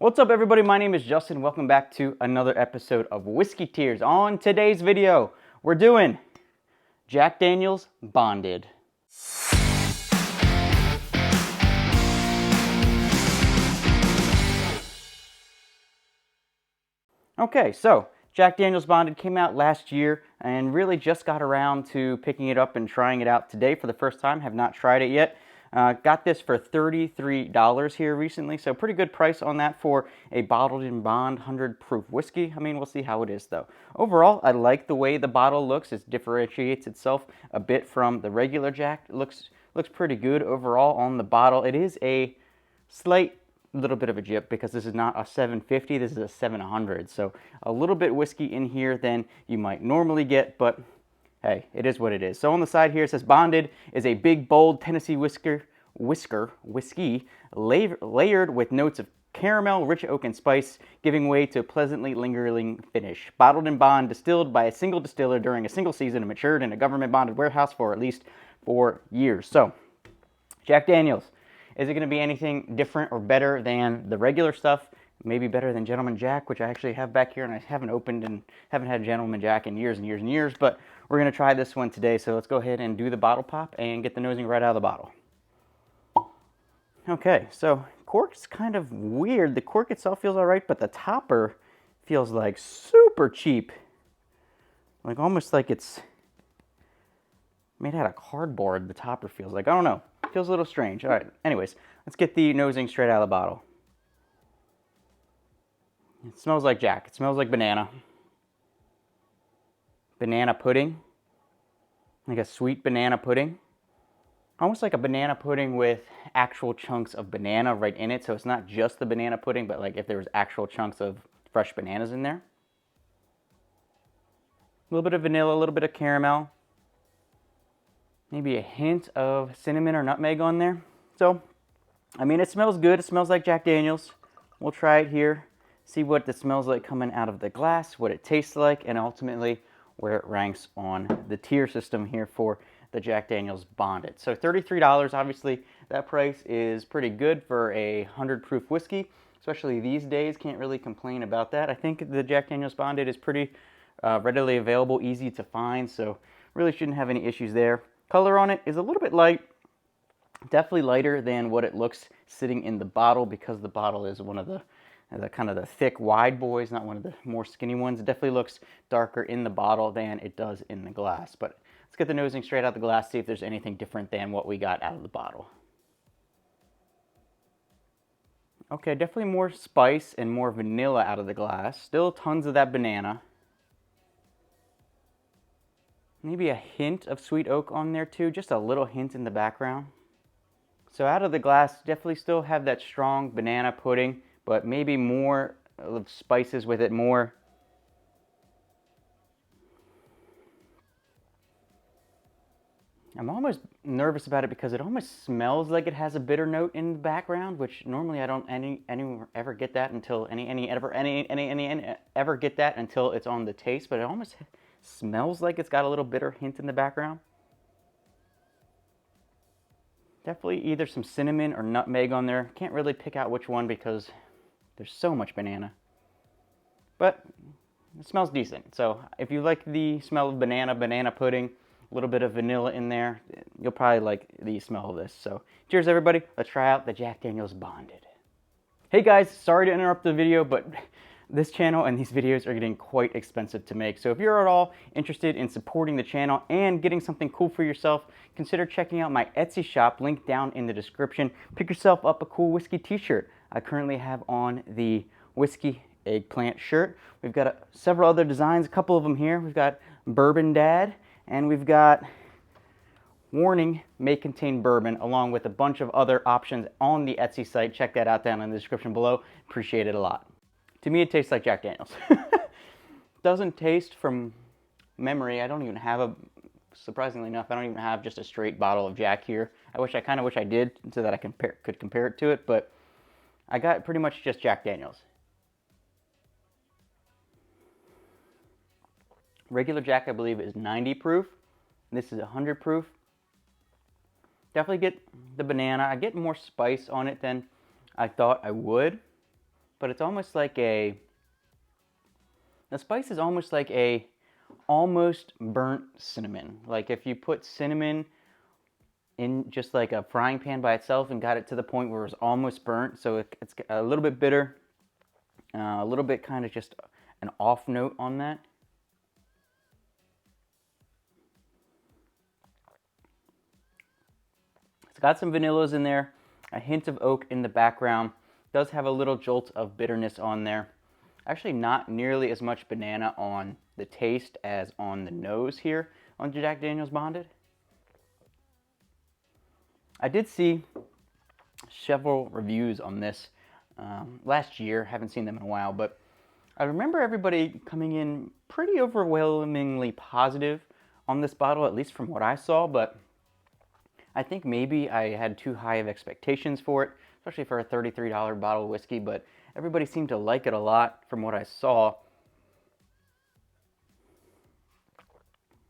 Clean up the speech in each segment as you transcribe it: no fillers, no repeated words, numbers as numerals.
What's up, everybody? My name is Justin. Welcome back to another episode of Whiskey Tears. On today's video, we're doing Jack Daniel's Bonded. Okay, so Jack Daniel's Bonded came out last year and really just got around to picking it up and trying it out today for the first time. Have not tried it yet. Got this for $33 here recently, so pretty good price on that for a bottled in bond 100 proof whiskey. I mean, we'll see how it is though. Overall, I like the way the bottle looks. It differentiates itself a bit from the regular Jack. It looks pretty good overall on the bottle. It is a slight little bit of a jip because this is not a 750, this is a 700. So a little bit whiskey in here than you might normally get, but hey, it is what it is. So on the side here it says Bonded is a big, bold Tennessee whiskey layered with notes of caramel, rich oak, and spice, giving way to a pleasantly lingering finish. Bottled in bond, distilled by a single distiller during a single season, and matured in a government-bonded warehouse for at least 4 years. So, Jack Daniel's. Is it going to be anything different or better than the regular stuff? Maybe better than Gentleman Jack, which I actually have back here and I haven't opened and haven't had Gentleman Jack in years and years and years, but we're going to try this one today. So let's go ahead and do the bottle pop and get the nosing right out of the bottle. Okay, so cork's kind of weird. The cork itself feels all right, but the topper feels like super cheap. Like almost like it's made out of cardboard, the topper feels like. I don't know. Feels a little strange. All right, anyways, let's get the nosing straight out of the bottle. It smells like Jack. It smells like banana. Banana pudding. Like a sweet banana pudding. Almost like a banana pudding with actual chunks of banana right in it. So it's not just the banana pudding, but like if there was actual chunks of fresh bananas in there. A little bit of vanilla, a little bit of caramel. Maybe a hint of cinnamon or nutmeg on there. So, I mean, it smells good. It smells like Jack Daniel's. We'll try it here, see what it smells like coming out of the glass, what it tastes like, and ultimately where it ranks on the tier system here for the Jack Daniel's Bonded. So $33, obviously, that price is pretty good for a 100 proof whiskey, especially these days. Can't really complain about that. I think the Jack Daniel's Bonded is pretty readily available, easy to find, so really shouldn't have any issues there. Color on it is a little bit light, definitely lighter than what it looks sitting in the bottle because the bottle is one of the kind of the thick, wide boys, not one of the more skinny ones. It definitely looks darker in the bottle than it does in the glass. But let's get the nosing straight out the glass, see if there's anything different than what we got out of the bottle. Okay, definitely more spice and more vanilla out of the glass. Still tons of that banana. Maybe a hint of sweet oak on there too, just a little hint in the background. So out of the glass, definitely still have that strong banana pudding, but maybe more of spices with it, more. I'm almost nervous about it because it almost smells like it has a bitter note in the background, which normally I don't ever get that until ever get that until it's on the taste, but it almost smells like it's got a little bitter hint in the background. Definitely either some cinnamon or nutmeg on there. Can't really pick out which one because there's so much banana. But it smells decent. So if you like the smell of banana pudding, a little bit of vanilla in there, you'll probably like the smell of this. So cheers, everybody. Let's try out the Jack Daniel's Bonded. Hey guys, sorry to interrupt the video, but this channel and these videos are getting quite expensive to make. So if you're at all interested in supporting the channel and getting something cool for yourself, consider checking out my Etsy shop, link down in the description. Pick yourself up a cool whiskey t-shirt. I currently have on the whiskey eggplant shirt. We've got several other designs, a couple of them here. We've got Bourbon Dad, and we've got Warning, may contain bourbon, along with a bunch of other options on the Etsy site. Check that out down in the description below. Appreciate it a lot. To me, it tastes like Jack Daniel's. Doesn't taste from memory. I don't even have a, surprisingly enough, I don't even have just a straight bottle of Jack here. I kind of wish I did so that I could compare it to it, but I got pretty much just Jack Daniel's. Regular Jack, I believe, is 90 proof. This is 100 proof. Definitely get the banana. I get more spice on it than I thought I would. but it's almost like the spice is almost like a almost burnt cinnamon. Like if you put cinnamon in just like a frying pan by itself and got it to the point where it was almost burnt, so it's a little bit bitter, a little bit kind of just an off note on that. It's got some vanillas in there, a hint of oak in the background. It does have a little jolt of bitterness on there. Actually not nearly as much banana on the taste as on the nose here on Jack Daniel's Bonded. I did see several reviews on this last year. Haven't seen them in a while, but I remember everybody coming in pretty overwhelmingly positive on this bottle, at least from what I saw, but I think maybe I had too high of expectations for it, especially for a $33 bottle of whiskey, but everybody seemed to like it a lot from what I saw.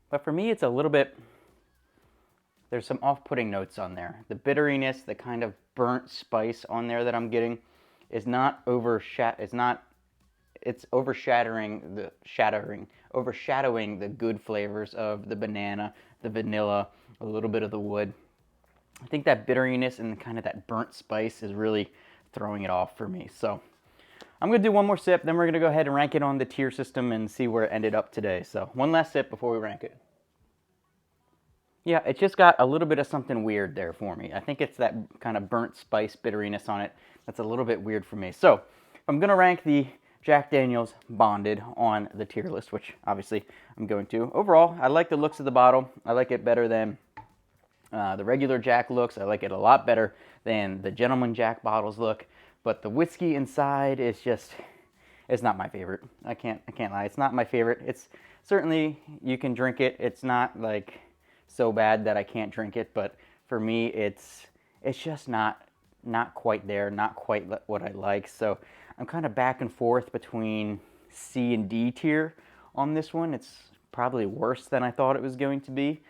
But for me, it's a little bit, there's some off-putting notes on there. The bitteriness, the kind of burnt spice on there that I'm getting is not it's overshadowing the good flavors of the banana, the vanilla, a little bit of the wood. I think that bitteriness and kind of that burnt spice is really throwing it off for me. So I'm going to do one more sip, then we're going to go ahead and rank it on the tier system and see where it ended up today. So one last sip before we rank it. Yeah, it just got a little bit of something weird there for me. I think it's that kind of burnt spice bitteriness on it that's a little bit weird for me. So if I'm going to rank the Jack Daniel's Bonded on the tier list, which obviously I'm going to. Overall, I like the looks of the bottle. I like it better than the regular Jack looks. I like it a lot better than the Gentleman Jack bottles look. But the whiskey inside is just, it's not my favorite. I can't lie. It's not my favorite. It's certainly, you can drink it. It's not like so bad that I can't drink it. But for me, it's just not quite there, not quite what I like. So I'm kind of back and forth between C and D tier on this one. It's probably worse than I thought it was going to be.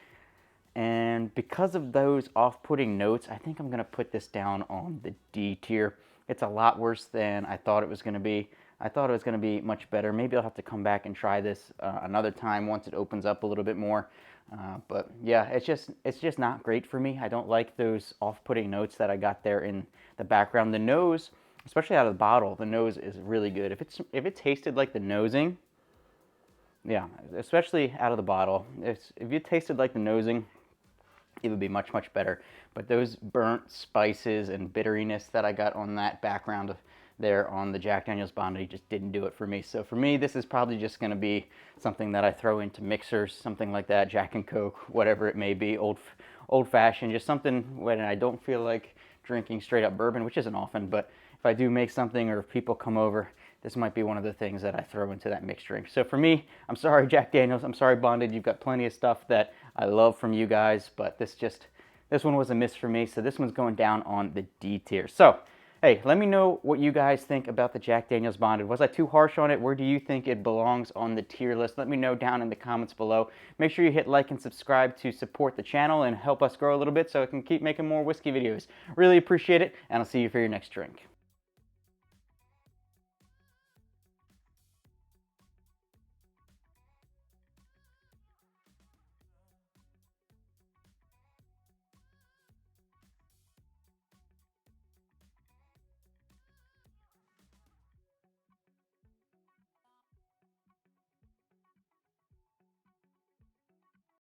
And because of those off-putting notes, I think I'm going to put this down on the D tier. It's a lot worse than I thought it was going to be. I thought it was going to be much better. Maybe I'll have to come back and try this another time once it opens up a little bit more. But yeah, it's just not great for me. I don't like those off-putting notes that I got there in the background. The nose, especially out of the bottle, the nose is really good. If it tasted like the nosing, yeah, especially out of the bottle, if it tasted like the nosing, it would be much, much better. But those burnt spices and bitteriness that I got on that background there on the Jack Daniel's Bonded just didn't do it for me. So for me, this is probably just going to be something that I throw into mixers, something like that, Jack and Coke, whatever it may be, old-fashioned, just something when I don't feel like drinking straight up bourbon, which isn't often, but if I do make something or if people come over, this might be one of the things that I throw into that mixed drink. So for me, I'm sorry, Jack Daniel's. I'm sorry, Bonded. You've got plenty of stuff that I love from you guys, but this one was a miss for me. So this one's going down on the D tier. So, hey, let me know what you guys think about the Jack Daniel's Bonded. Was I too harsh on it? Where do you think it belongs on the tier list? Let me know down in the comments below. Make sure you hit like and subscribe to support the channel and help us grow a little bit so I can keep making more whiskey videos. Really appreciate it, and I'll see you for your next drink.